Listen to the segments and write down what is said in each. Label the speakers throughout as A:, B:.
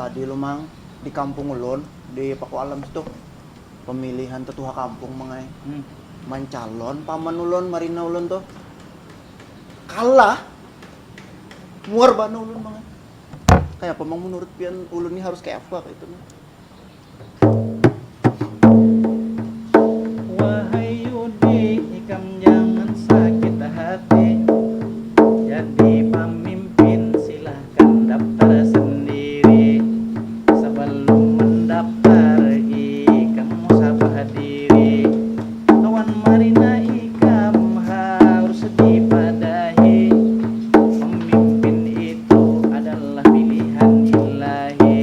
A: tadi lo mang di kampung ulun di Paku Alam itu pemilihan tetua kampung mangai mencalon paman ulun marina ulun tuh kalah muar bana ulun mangai kayak apa mang menurut pian ulun ini harus kayak apa kayak itu nih.
B: Wahai Yudi, ikam jangan sakit hati. Jadi pemimpin silahkan daftar sendiri. Sebelum mendaftar, ikam musabah diri. Kawan Marina ikam harus dipadahi. Pemimpin itu adalah pilihan ilahi.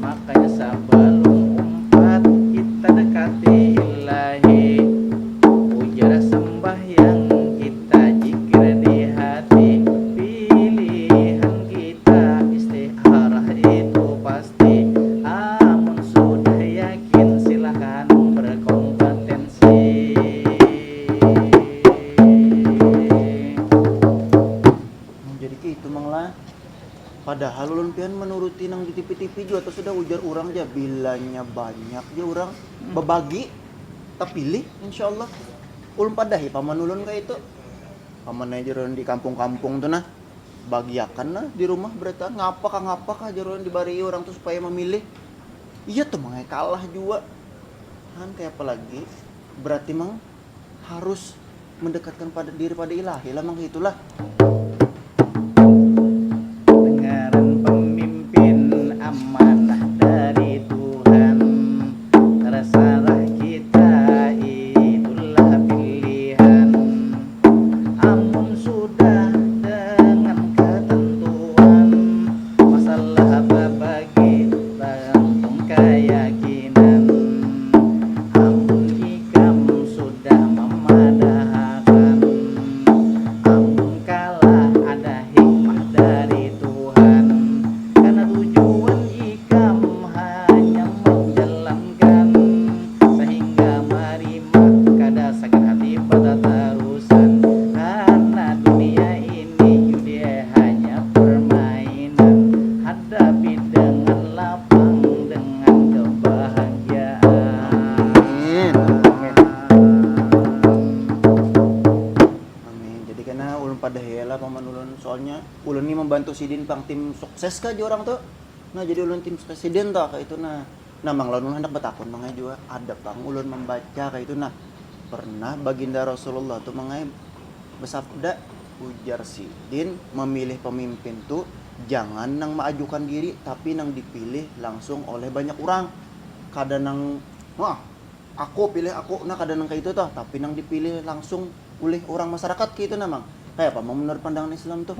B: Makanya sebelum umpat kita dekati ilahi. Ujar sembahyang kita jikir di hati. Pilihan kita istiharah itu pasti. Amun sudah yakin silahkan berkompetensi.
A: Jadi gitu mang lah padahal ulun pian menuruti nang di TV-TV juga atau sudah ujar orang aja bilanya banyak aja orang berbagi tak pilih insyaallah ulun padahi paman ulun kayak itu paman aja orang di kampung-kampung tuh nah bagiakan lah di rumah berarti ngapa kah jaron dibari orang tuh supaya memilih iya tuh mangai kalah juga kan kayak apa lagi berarti mang harus mendekatkan pada diri pada ilahi lah mang itulah.
B: Dengaran pemimpin amanah dari Tuhan. Terserah kita itulah pilihan. Amun sudah dengan ketentuan masalah berbagi tergantung keyakinan. Amun ikam sudah memadahkan, amun kalah ada hikmah dari Tuhan. Karena tujuan ikam hanya menjalankan, sehingga marima kada sakit hati pada terusan. Karena dunia ini judi hanya permainan. Hadapi dengan lapang dengan kebahagiaan.
A: Amin. Jadi karena ulun pada hela paman ulun soalnya ulun ini membantu sidin pang tim sukses kah di orang tuh. Nah jadi ulun tim presiden tuh kayak itu nah. Nah mang lawan hendak betakun mangai juga ada pang ulun membaca kayak itu nah. Pernah baginda Rasulullah tuh mangai bersabda ujar sidin memilih pemimpin tuh jangan nang mengajukan diri tapi nang dipilih langsung oleh banyak orang. Kadang nang wah aku pilih aku nah kadang nang kayak itu tuh tapi nang dipilih langsung oleh orang masyarakat gitu namang kayak apa menurut pandangan Islam tuh